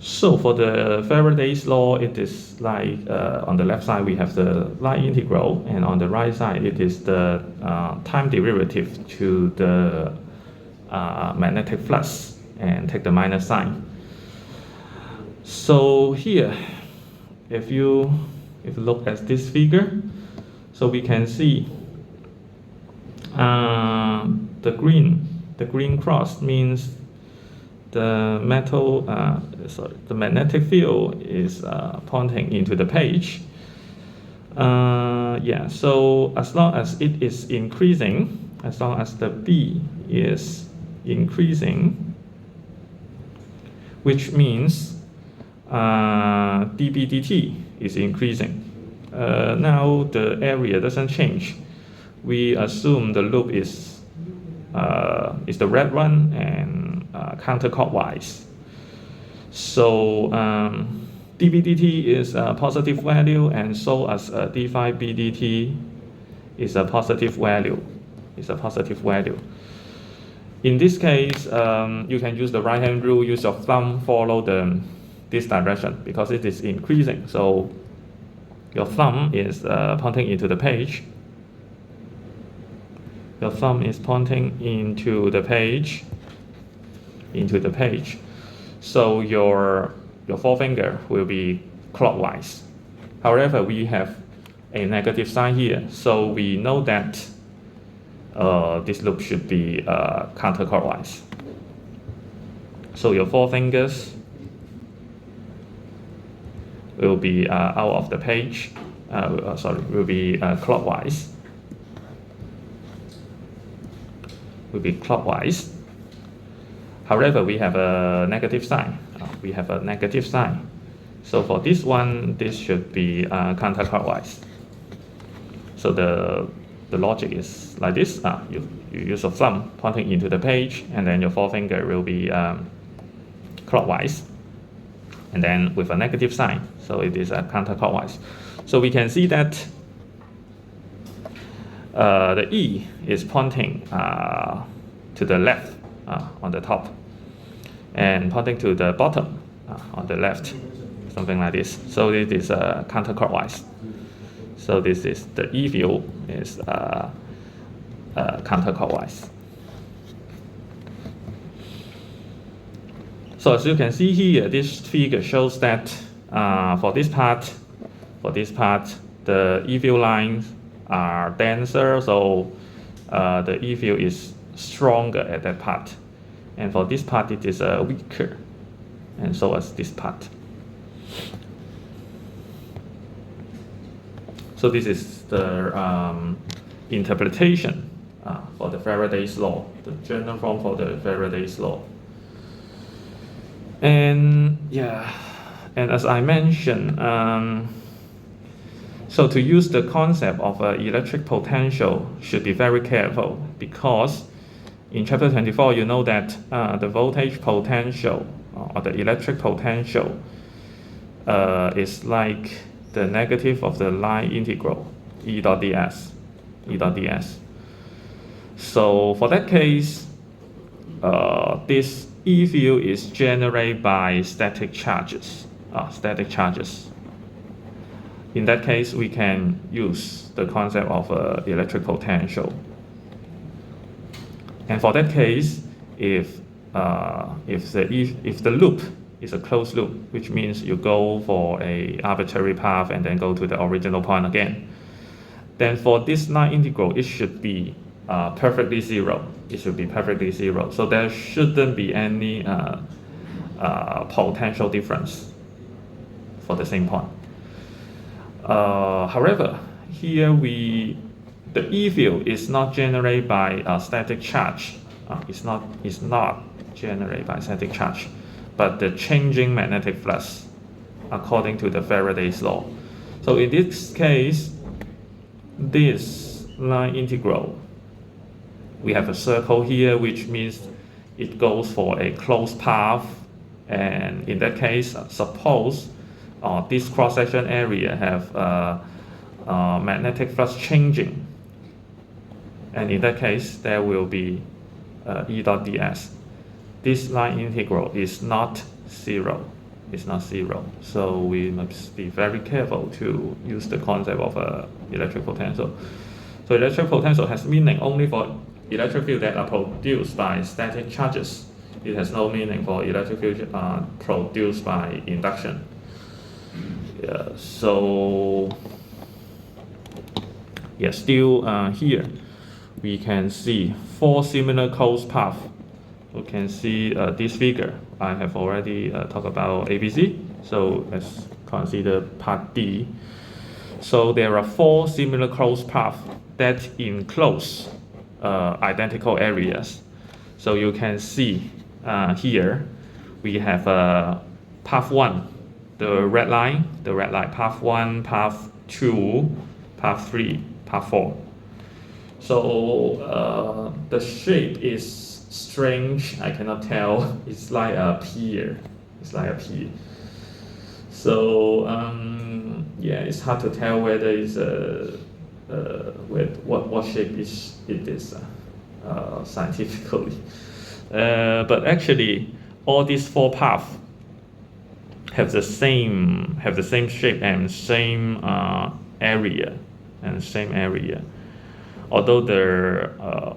So for the Faraday's law, it is like on the left side we have the line integral, and on the right side it is the time derivative to the magnetic flux, and take the minus sign. So here, if you look at this figure, so we can see the green cross means the the magnetic field is pointing into the page. So as long as it is increasing, as long as the B is increasing, which means dB dt is increasing. Now the area doesn't change. We assume the loop is the red one and counterclockwise. So dB dt is a positive value, and so as d phi b dt is a positive value. In this case, you can use the right hand rule, use your thumb, follow this direction because it is increasing. So your thumb is pointing into the page. Your thumb is pointing into the page. So your forefinger will be clockwise. However, we have a negative sign here, so we know that this loop should be counterclockwise. So your forefingers will be out of the page. Will be clockwise. However, we have a negative sign. So for this one, this should be counterclockwise. So the logic is like this. You use your thumb pointing into the page, and then your forefinger will be clockwise, and then with a negative sign. So it is counterclockwise. So we can see that the E is pointing to the left on the top, and pointing to the bottom on the left, something like this. So it is counterclockwise. So this is the E field is counterclockwise. So as you can see here, this figure shows that for this part, the E field lines are denser, so the E field is stronger at that part, and for this part it is weaker, and so as this part. So this is the interpretation for the Faraday's law, the general form for the Faraday's law. And as I mentioned, so to use the concept of electric potential should be very careful, because in chapter 24 you know that the voltage potential or the electric potential is like the negative of the line integral E dot ds. So for that case, this E field is generated by static charges. In that case, we can use the concept of electric potential. And for that case, if the loop is a closed loop, which means you go for a arbitrary path and then go to the original point again, then for this line integral, it should be perfectly zero. So there shouldn't be any potential difference for the same point. However, here the E field is not generated by a static charge. It's not generated by static charge, but the changing magnetic flux according to the Faraday's law. So in this case, this line integral, we have a circle here, which means it goes for a closed path, and in that case, suppose this cross-section area have magnetic flux changing, and in that case there will be E dot ds. This line integral is not zero. it's not zero. So we must be very careful to use the concept of electric potential. So electric potential has meaning only for electric field that are produced by static charges. It has no meaning for electric field produced by induction. Yeah, so yeah, still here we can see 4 similar closed paths. You can see this figure. I have already talked about ABC. So let's consider part D. So there are 4 similar closed paths that enclose identical areas. So you can see here we have path 1, the red line, path 1, path 2, path 3, path 4. So the shape is strange, I cannot tell. It's like a pier. So yeah, it's hard to tell whether it's what shape it is scientifically. But actually, all these 4 paths have the same shape and same area. Although their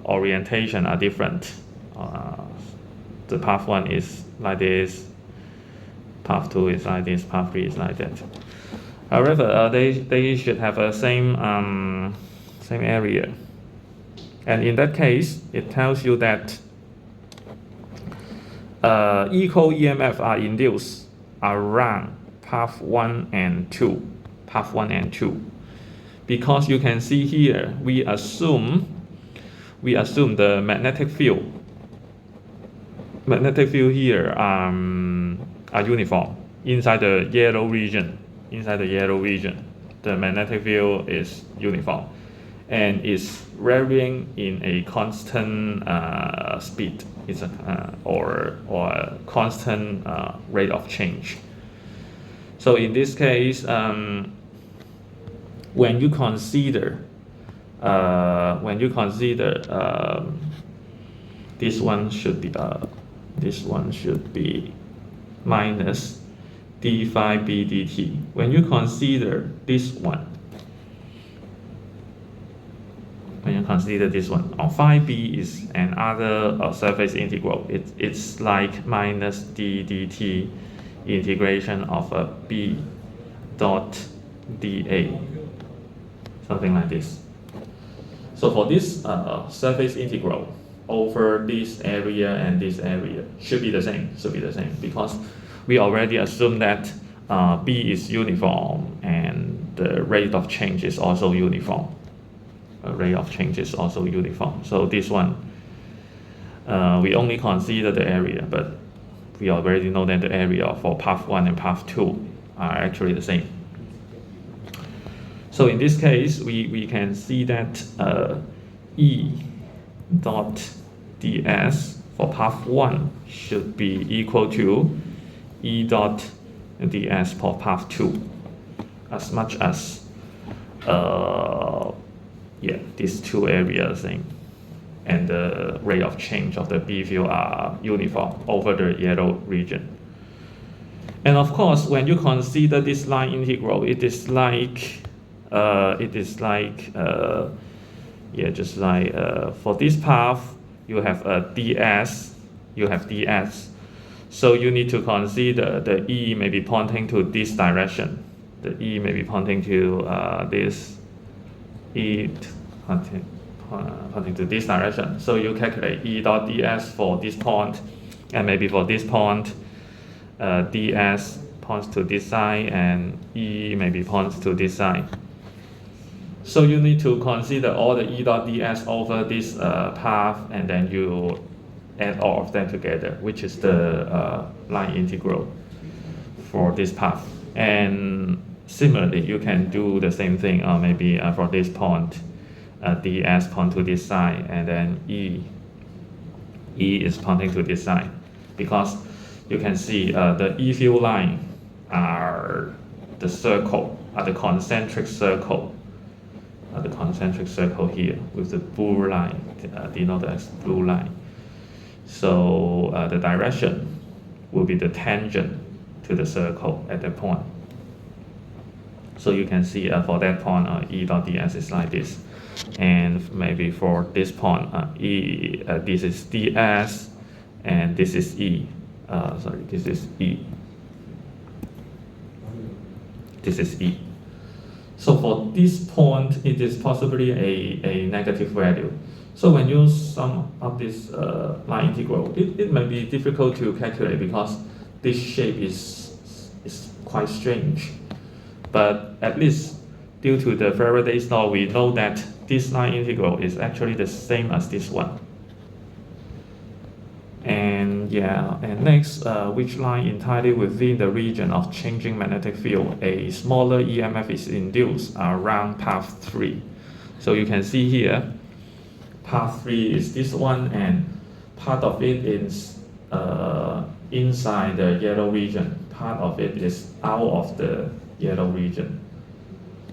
orientation are different. The path 1 is like this, path 2 is like this, path 3 is like that. However, they should have a same area, and in that case, it tells you that equal EMF are induced around path 1 and 2, because you can see here we assume the magnetic field here are uniform inside the yellow region. The magnetic field is uniform and is varying in a constant speed. It's or a constant rate of change. So in this case, when you consider this one should be minus d phi b dt. When you consider this one, phi b is another surface integral. It's like minus d dt integration of a b dot dA, something like this. So for this surface integral over this area and this area should be the same, because we already assume that B is uniform and the rate of change is also uniform. So this one, we only consider the area, but we already know that the area for path 1 and path 2 are actually the same. So in this case, we can see that E dot ds for path 1 should be equal to E dot ds for path 2, as much as these two areas and the rate of change of the B field are uniform over the yellow region. And of course, when you consider this line integral, it is like for this path you have ds, so you need to consider the E may be pointing to this direction. The E may be pointing to this E pointing to this direction. So you calculate E dot ds for this point, and maybe for this point ds points to this side and E maybe points to this side. So you need to consider all the E dot ds over this path, and then you add all of them together, which is the line integral for this path. And similarly, you can do the same thing, maybe for this point, ds point to this side, and then E is pointing to this side, because you can see the E field line are the concentric circle. The concentric circle here with the blue line denoted as blue line. So the direction will be the tangent to the circle at that point. So you can see for that point E dot ds is like this, and maybe for this point this is ds and this is E. This is E. This is E. So for this point, it is possibly a negative value. So when you sum up this line integral, it may be difficult to calculate because this shape is quite strange. But at least due to the Faradays law, we know that this line integral is actually the same as this one. And next, which line entirely within the region of changing magnetic field, a smaller EMF is induced around path 3. So you can see here, path 3 is this one, and part of it is inside the yellow region, part of it is out of the yellow region.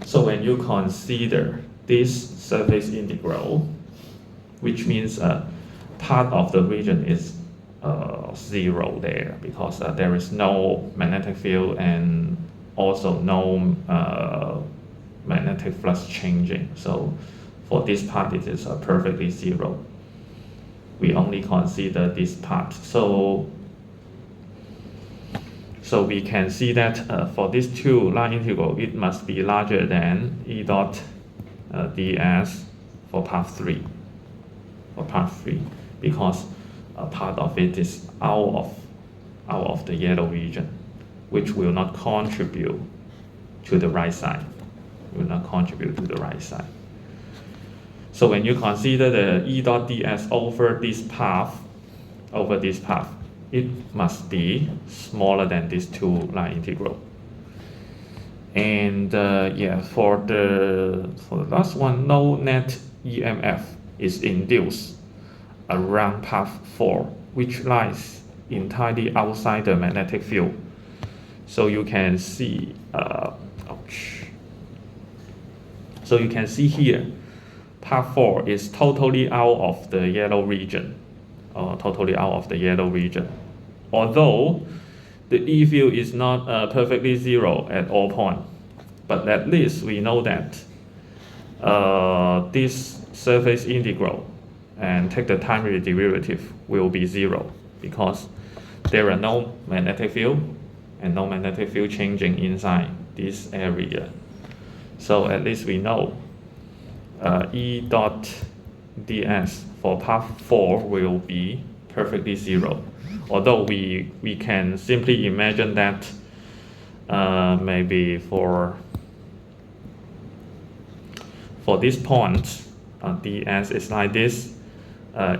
So when you consider this surface integral, which means part of the region is 0 there, because there is no magnetic field and also no magnetic flux changing. So for this part it is perfectly 0. We only consider this part. So we can see that for these two line integral, it must be larger than E dot ds for path 3. For path 3, because part of it is out of the yellow region, which will not contribute to the right side. Will not contribute to the right side. So when you consider the E dot ds over this path, it must be smaller than these two line integral. And for the last one, no net EMF is induced around path 4, which lies entirely outside the magnetic field. So you can see, So you can see here, path 4 is totally out of the yellow region, Although the E field is not perfectly 0 at all points, but at least we know that this surface integral and take the time derivative will be 0, because there are no magnetic field and no magnetic field changing inside this area. So at least we know E dot ds for path 4 will be perfectly 0. Although we can simply imagine that maybe for this point, ds is like this.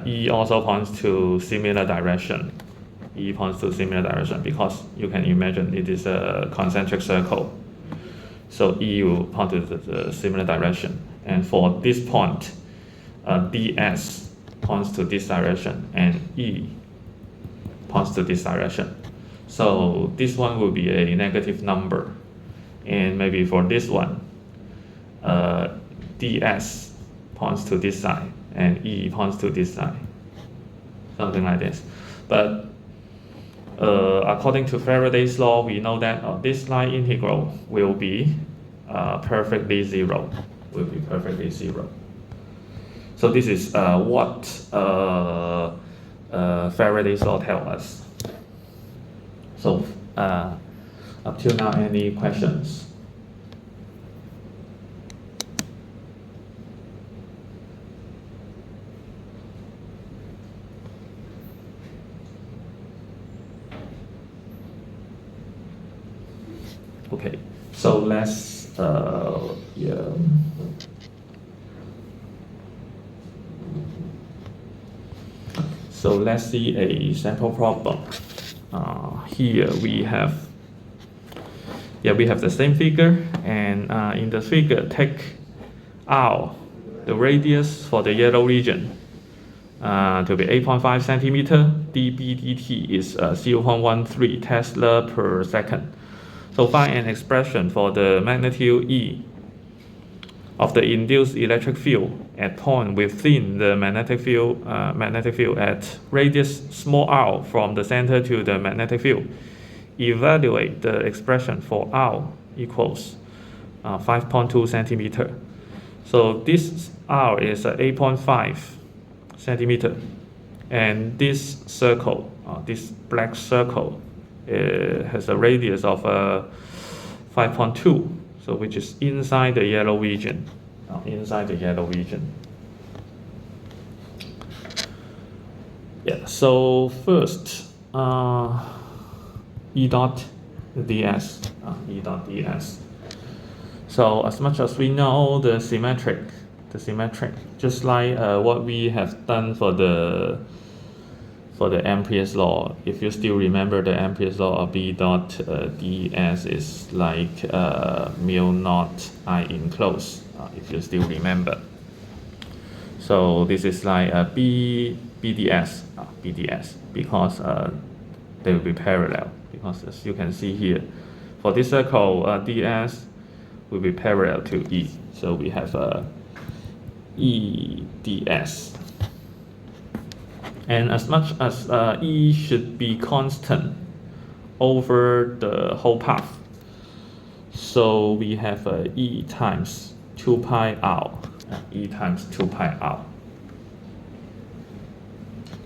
E also points to similar direction. E points to similar direction because you can imagine it is a concentric circle. So E will point to the similar direction. And for this point, ds points to this direction and E points to this direction. So this one will be a negative number. And maybe for this one, ds points to this side and E points to this side, something like this. But according to Faraday's law, we know that this line integral will be perfectly 0. So this is what Faraday's law tells us. So up till now, any questions? Okay, so let's So let's see a sample problem. Here we have the same figure, and in the figure, take out the radius for the yellow region to be 8.5 centimeter. dB dt is 0.13 Tesla per second. So find an expression for the magnitude E of the induced electric field at point within the magnetic field at radius small r from the center to the magnetic field evaluate the expression for R equals 5.2 centimeter. So this R is 8.5 centimeter, and this circle, this black circle, has a radius of 5.2, so which is inside the yellow region. Inside the yellow region. Yeah. So first, E dot ds. E dot ds. So as much as we know the symmetric, just like what we have done for the Ampere's law. If you still remember the Ampere's law of B dot ds is like mu naught I enclosed. If you still remember. So this is like a BDS, because they will be parallel. Because as you can see here, for this circle, ds will be parallel to E. So we have EDS. And as much as E should be constant over the whole path, so we have E times 2 pi r. E times 2 pi r.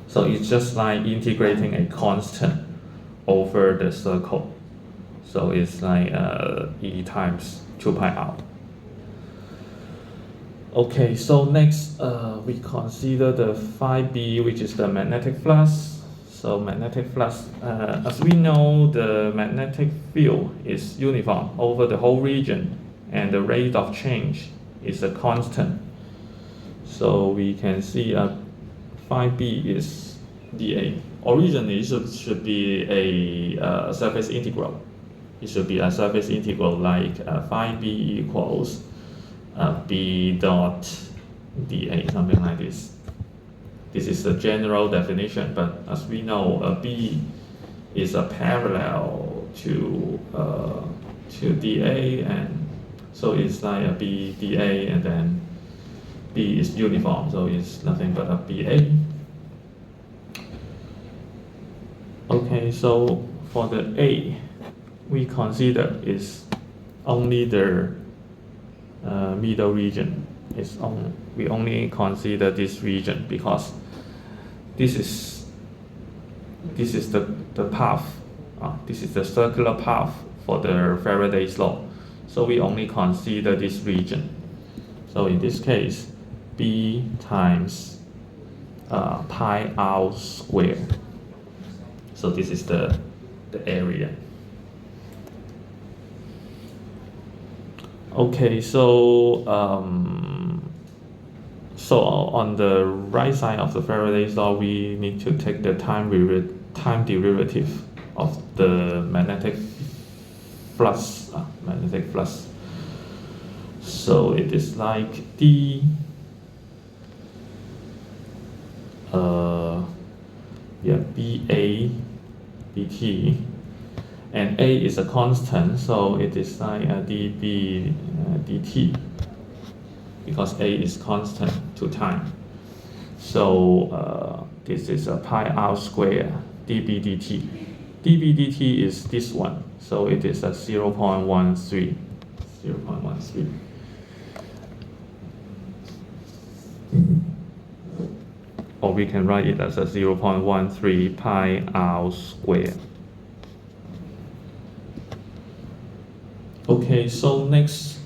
So it's just like integrating a constant over the circle. So it's like E times 2 pi r. Okay, so next we consider the phi b, which is the magnetic flux. So magnetic flux, as we know, the magnetic field is uniform over the whole region, and the rate of change is a constant. So we can see phi b is dA. Originally, it should be a surface integral. It should be a surface integral like phi b equals b dot dA, something like this. This is the general definition, but as we know, b is a parallel to dA, and so it's like a b dA, and then b is uniform, so it's nothing but a BA. Okay, so for the A, we consider is only the middle region. We only consider this region because this is the path. This is the circular path for the Faradays law. So we only consider this region. So in this case, B times pi r squared. So this is the area. Okay, so so on the right side of the Faraday's law, we need to take the time derivative of the magnetic flux. So it is like d BA dt, and A is a constant, so it is like dB dt, because A is constant to time. So this is a pi r square dB dt. dB dt is this one, so it is a 0.13. Or we can write it as a 0.13 pi r squared. Okay, so next,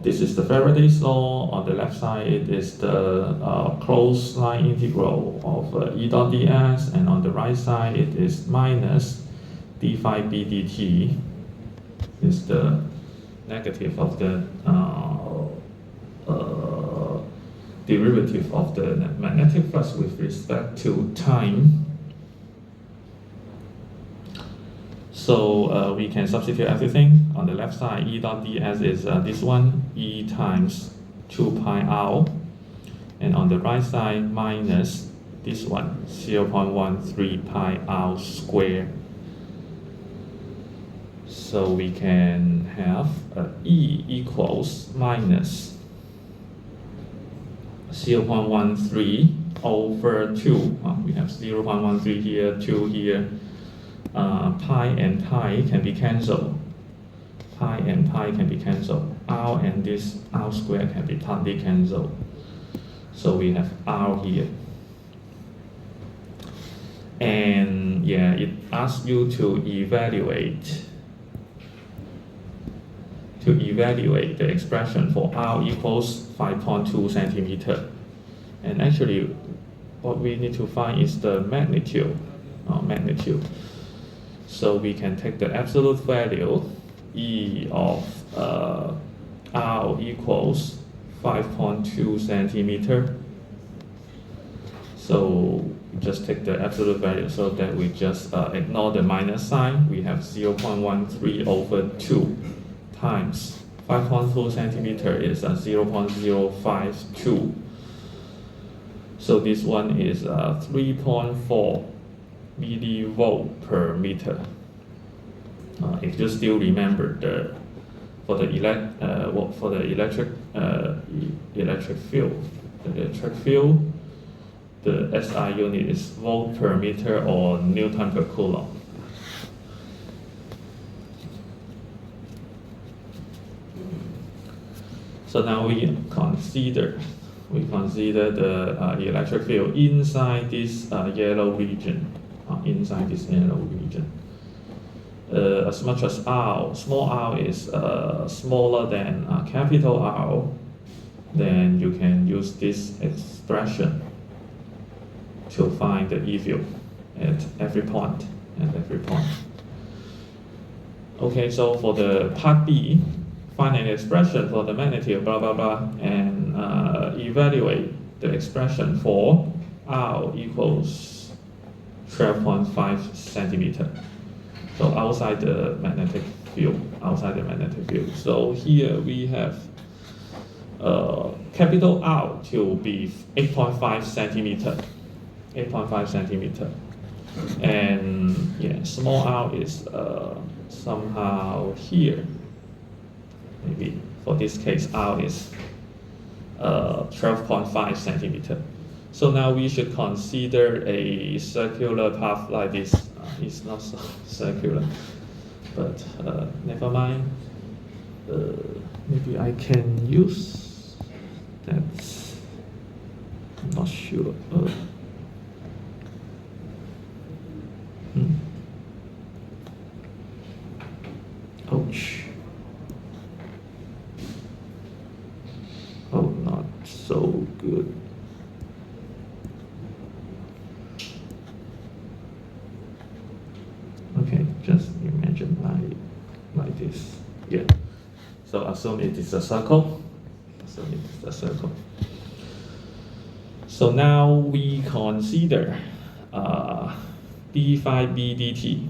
this is the Faraday's law. On the left side, it is the closed line integral of E dot ds, and on the right side, it is minus d phi b dt. Is the negative of the derivative of the magnetic flux with respect to time. So we can substitute everything. On the left side, E dot ds is this one, E times 2 pi r, and on the right side, minus this one, 0.13 pi r squared. So we can have E equals minus 0.13 over 2. We have 0.13 here, 2 here. pi and pi can be cancelled. Pi and pi can be cancelled. R and this R square can be partly cancelled. So we have R here. And yeah, it asks you to evaluate the expression for R equals 5.2 centimeter. And actually, what we need to find is the magnitude. So we can take the absolute value E of R equals 5.2 centimeter. So just take the absolute value so that we just ignore the minus sign. We have 0.13 over 2 times 5.2 centimeter is 0.052. So this one is 3.4 millivolt per meter. If you still remember for the electric field, the SI unit is volt per meter or Newton per coulomb. So now we consider the electric field inside this yellow region. As much as R, small r is smaller than capital R, then you can use this expression to find the E field at every point. Okay, so for the part B, find an expression for the magnitude, blah blah blah, and evaluate the expression for R equals 12.5 centimeter. So outside the magnetic field. So here we have capital R to be 8.5 centimeter. And yeah, small r is somehow here. Maybe for this case, r is 12.5 centimeter. So now we should consider a circular path like this. It's not so circular, but never mind. Maybe I can use that. I'm not sure. Ouch. Oh, not so good. Okay, just imagine like this. Yeah. So assume it is a circle. So now we consider d phi b dt.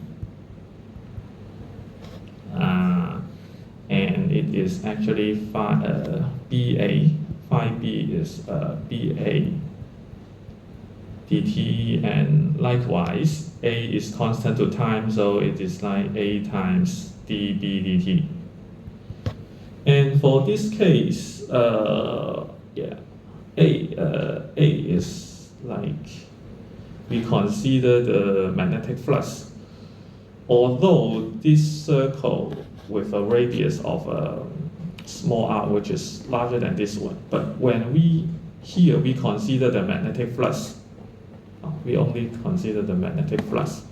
And it is actually phi b is BA dt, and likewise A is constant to time, so it is like A times dB dt. And for this case, A is like, we consider the magnetic flux. Although this circle with a radius of small r, which is larger than this one, but when we consider the magnetic flux, we only consider the magnetic flux.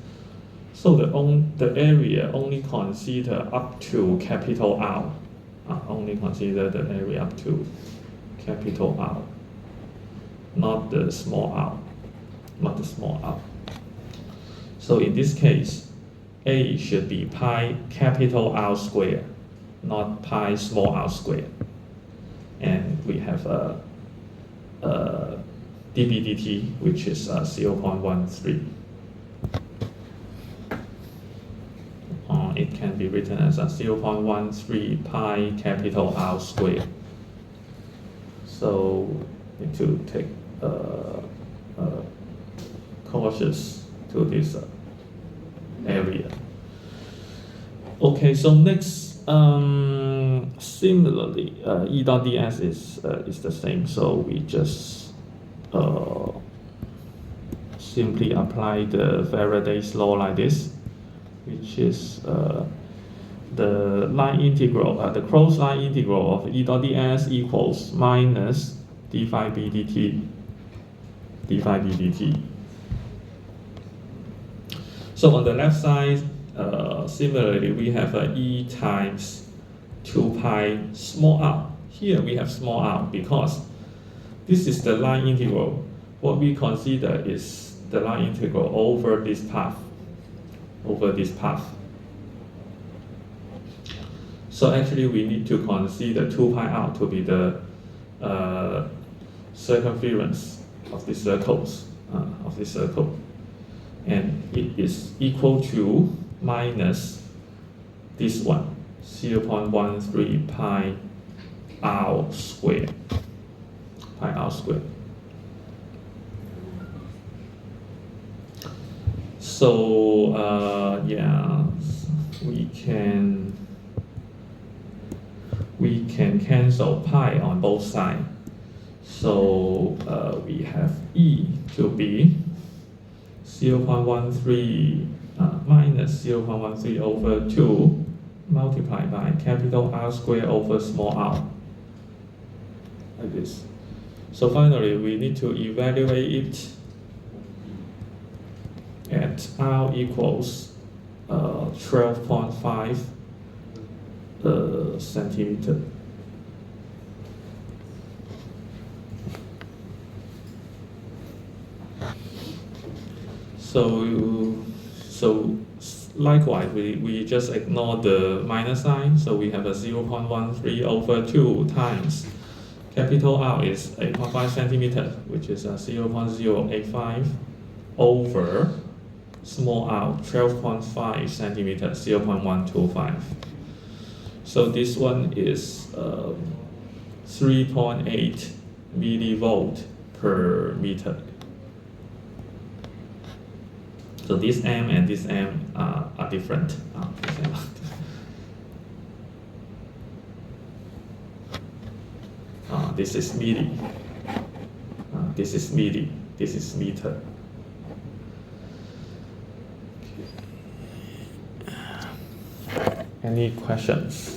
So the area only consider up to capital R. Only consider the area up to capital R, not the small r. So in this case, A should be pi capital R square, not pi small r square. And we have dB dt, which is 0.13. It can be written as 0.13 pi capital R square. So need to take cautious to this area. Okay, so next, similarly, E dot ds is the same. So we just simply apply the Faradays law like this. which is the line integral, the closed line integral of E dot ds equals minus d phi b dt, d phi b dt. So on the left side, similarly, we have E times 2 pi small r. Here we have small r because this is the line integral. What we consider is the line integral over this path, So actually we need to consider 2 pi r to be the circumference of the circles, and it is equal to minus this one, 0.13 pi r squared. So yeah, we can cancel pi on both sides. So we have E to be 0.13 minus 0.13 over 2 multiplied by capital R squared over small r, like this. So finally, we need to evaluate it at R equals 12.5 centimeter. So likewise, we just ignore the minus sign. So we have a 0.13 over 2 times capital R is 8.5 centimeters, which is a 0.085 over small r 12.5 centimeters, 0.125. So this one is 3.8 millivolt per meter. So this M and this M are different. This is milli. This is milli. This is meter. Any questions?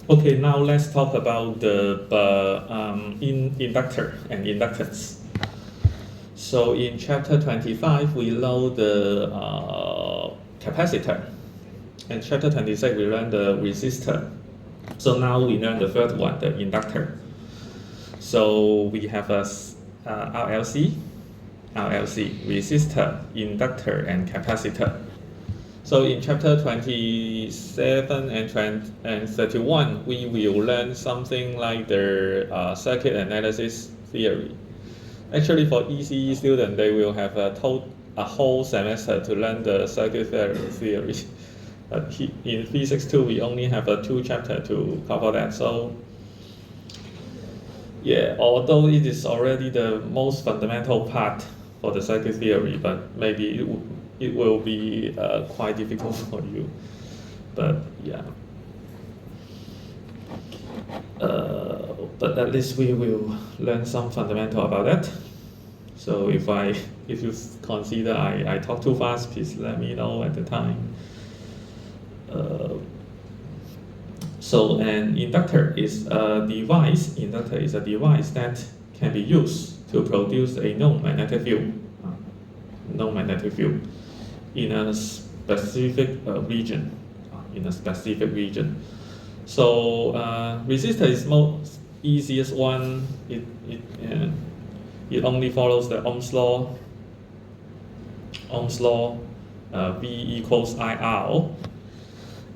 Okay, now let's talk about the inductor and inductance. So in chapter 25, we learn the capacitor. In chapter 26, we learn the resistor. So now we learn the third one, the inductor. So we have a RLC, resistor, inductor, and capacitor. So in chapter 27 and 31, we will learn something like the circuit analysis theory. Actually, for ECE students, they will have a whole semester to learn the circuit theory. But in Physics 2, we only have 2 chapters to cover that. So yeah, although it is already the most fundamental part for the circuit theory, but maybe it will be quite difficult for you, but yeah. But at least we will learn some fundamental about that. So if you consider I talk too fast, please let me know at the time. So an inductor is a device. Inductor is a device that can be used to produce a known magnetic field. In a specific region. So resistor is most easiest one. It only follows the Ohm's law. V equals IR.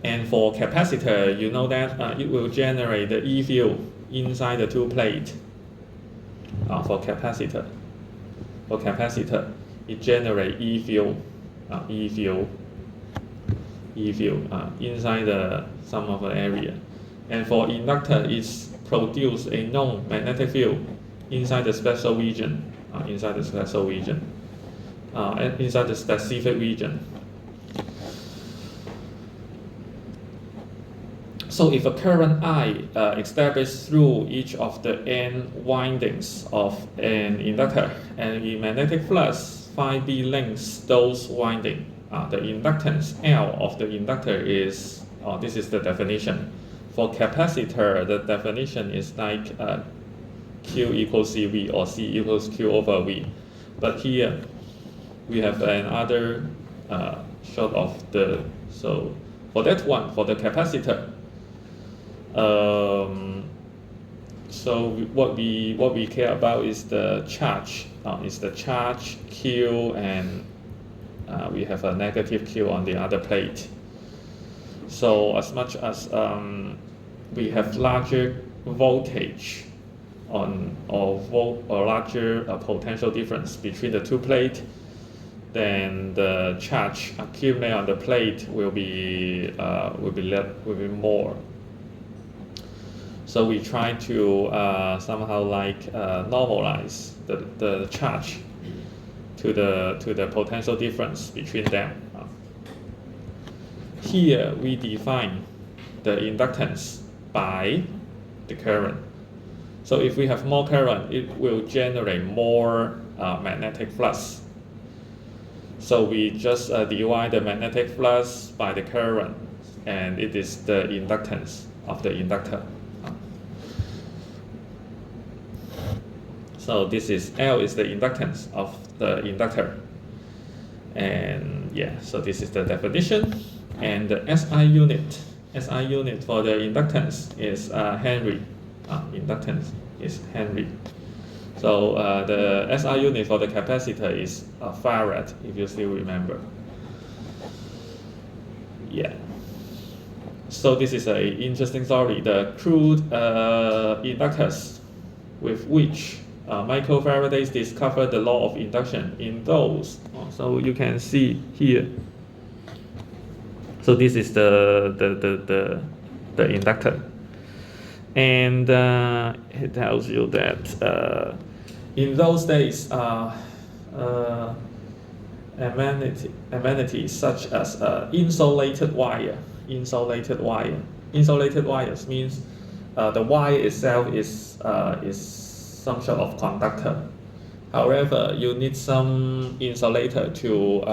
And for capacitor, you know that it will generate the E field inside the 2 plates for capacitor. For capacitor, it generates E field, inside some of the area. And for inductor, it's produce a known magnetic field inside the special region, inside the specific region. So if a current I established through each of the n windings of an inductor, and the magnetic flux phi b links those windings, the inductance L of the inductor is, this is the definition. For capacitor, the definition is like Q equals CV or C equals Q over V. But here we have another short of the, so for that one, for the capacitor, so what we care about is the charge, Q, and we have a negative Q on the other plate. So as much as we have larger voltage or larger potential difference between the two plates, then the charge accumulated on the plate will be more. So we try to somehow normalize the charge to the potential difference between them. Here we define the inductance by the current. So if we have more current, it will generate more magnetic flux. So we just divide the magnetic flux by the current, and it is the inductance of the inductor. So this is L is the inductance of the inductor. And yeah, so this is the definition. And the SI unit for the inductance is Henry. Inductance is Henry. So the SI unit for the capacitor is Farad, if you still remember. Yeah. So this is an interesting story. The crude inductors with which Michael Faraday discovered the law of induction in those. So you can see here. So this is the inductor, and it tells you that in those days, amenities such as insulated wire. Insulated wires means the wire itself is some sort of conductor. However, you need some insulator to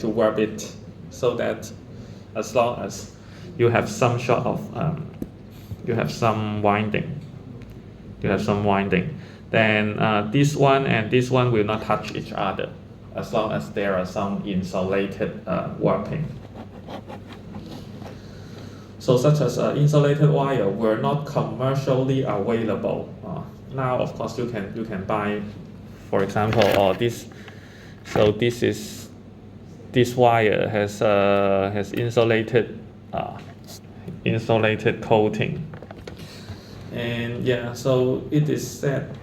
wrap it, so that as long as you have some sort of you have some winding, then this one and this one will not touch each other, as long as there are some insulated wrapping. So such as insulated wire were not commercially available. Now, of course, you can buy, for example, this. So this wire has insulated coating, and yeah, so it is said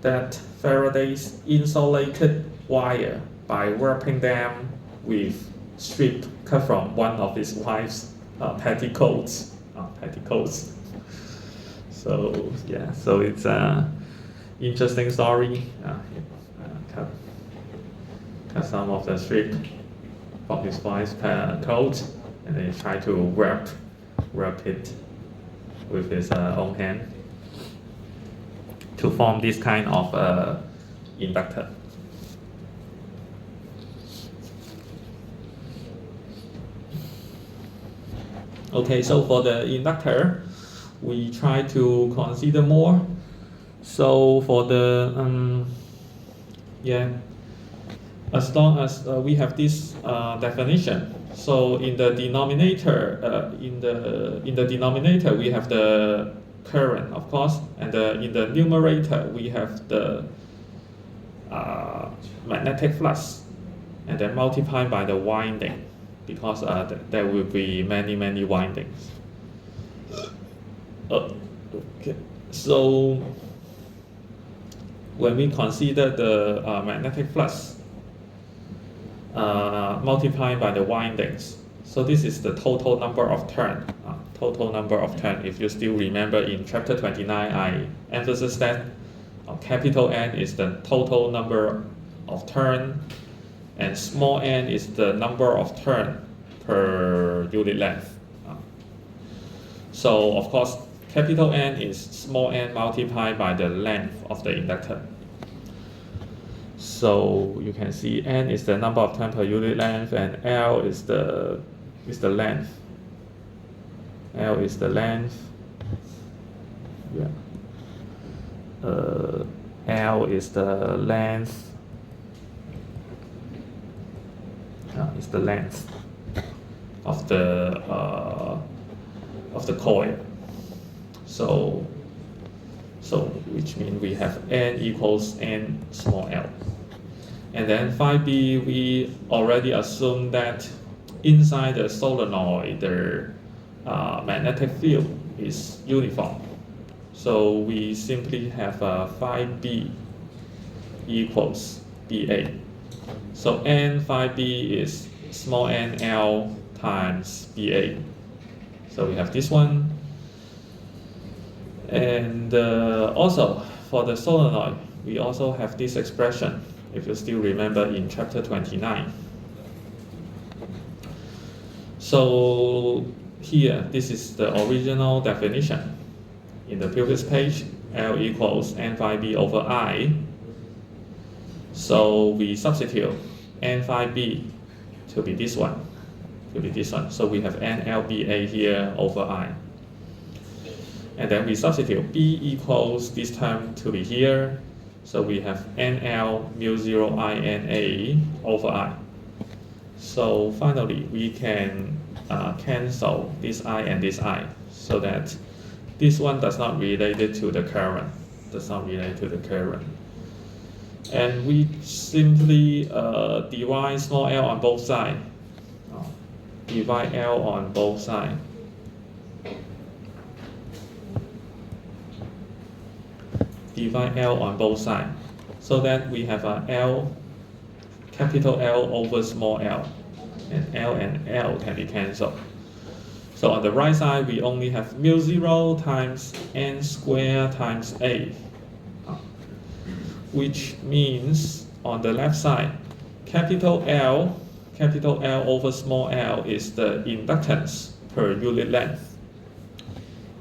that Faraday's insulated wire, by wrapping them with strip cut from one of his wife's petticoats. So yeah, so it's a interesting story. Cut some of the strip from his wife's coat, and then try to wrap it with his own hand to form this kind of inductor. Okay, so for the inductor, we try to consider more. So for the as long as we have this definition, so in the denominator, in the denominator we have the current, of course, and in the numerator we have the magnetic flux, and then multiplied by the winding, because there will be many windings. Okay, so when we consider the magnetic flux multiplied by the windings. So this is the total number of turn. Total number of turn. If you still remember in chapter 29, I emphasized that capital N is the total number of turn, and small n is the number of turn per unit length. So of course, capital N is small n multiplied by the length of the inductor. So you can see N is the number of turn per unit length, and L is the length. L is the length. Yeah. L is the length. Is the length of the coil. So which means we have N equals N small l. And then 5b, we already assume that inside the solenoid, the magnetic field is uniform. So we simply have 5b equals BA. So N 5b is small n L times BA. So we have this one. And also for the solenoid, we also have this expression, if you still remember, in chapter 29. So here, this is the original definition. In the previous page, L equals N 5b over I. So we substitute N 5b to be this one, So we have NLBA here over I. And then we substitute B equals this term to be here. So we have NL mu 0 INA over I. So finally, we can cancel this I and this I, so that this one does not relate to the current. And we simply divide small l on both sides. Divide L on both sides. Divide L on both sides, so that we have a L, capital L over small l, and L can be cancelled. So on the right side, we only have mu 0 times N squared times A, which means on the left side, capital L over small l is the inductance per unit length.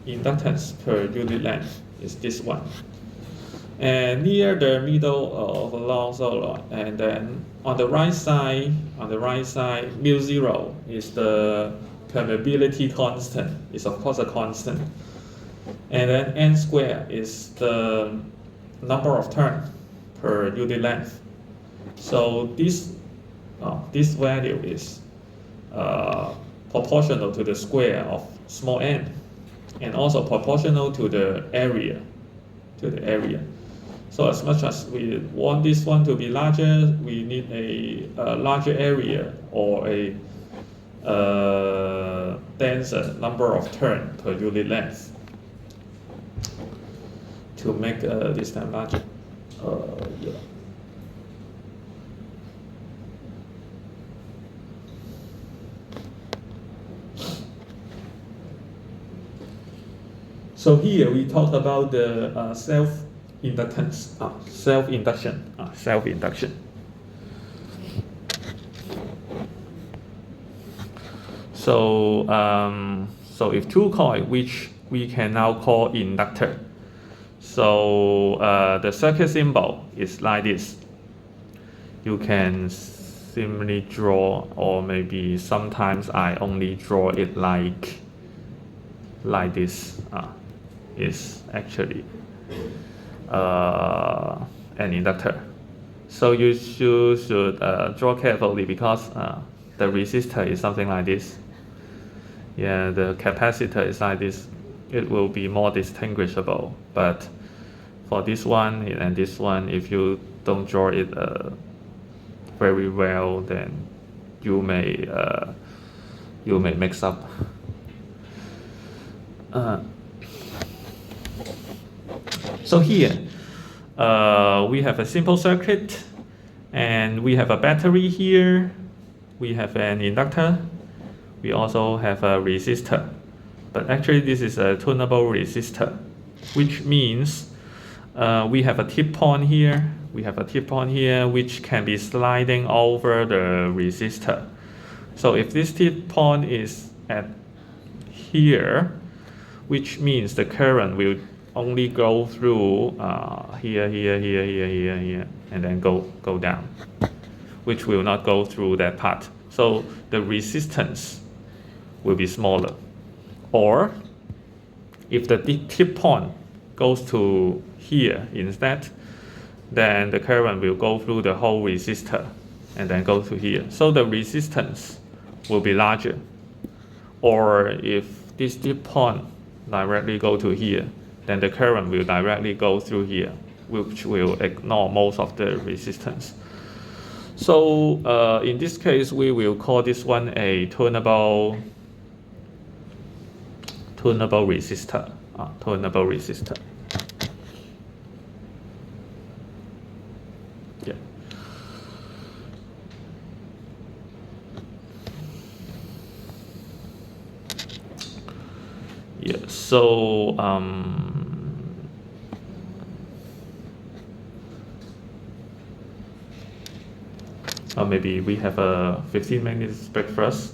Inductance per unit length is this one. And near the middle of a long solenoid, and then on the right side, mu 0 is the permeability constant. It's of course a constant. And then N squared is the number of turns per unit length. So this value is proportional to the square of small n, and also proportional to the area. So as much as we want this one to be larger, we need a larger area or a denser number of turns per unit length to make this time larger. Yeah. So here we talk about the self-inductance, self-induction. So if two coils, which we can now call inductor. So the circuit symbol is like this. You can simply draw, or maybe sometimes I only draw it like this. Is actually an inductor. So you should draw carefully, because the resistor is something like this. Yeah, the capacitor is like this. It will be more distinguishable. But for this one and this one, if you don't draw it very well, then you may mix up. So here, we have a simple circuit, and we have a battery here. We have an inductor. We also have a resistor. But actually this is a tunable resistor, which means we have a tip point here. We have a tip point here which can be sliding over the resistor. So if this tip point is at here, which means the current will only go through here, and then go down, which will not go through that part. So the resistance will be smaller. Or if the tip point goes to here instead, then the current will go through the whole resistor and then go to here. So the resistance will be larger. Or if this tip point directly go to here, then the current will directly go through here, which will ignore most of the resistance. So in this case, we will call this one a tunable resistor. Tunable resistor. Yeah. Yeah. So maybe we have a 15 minutes break first.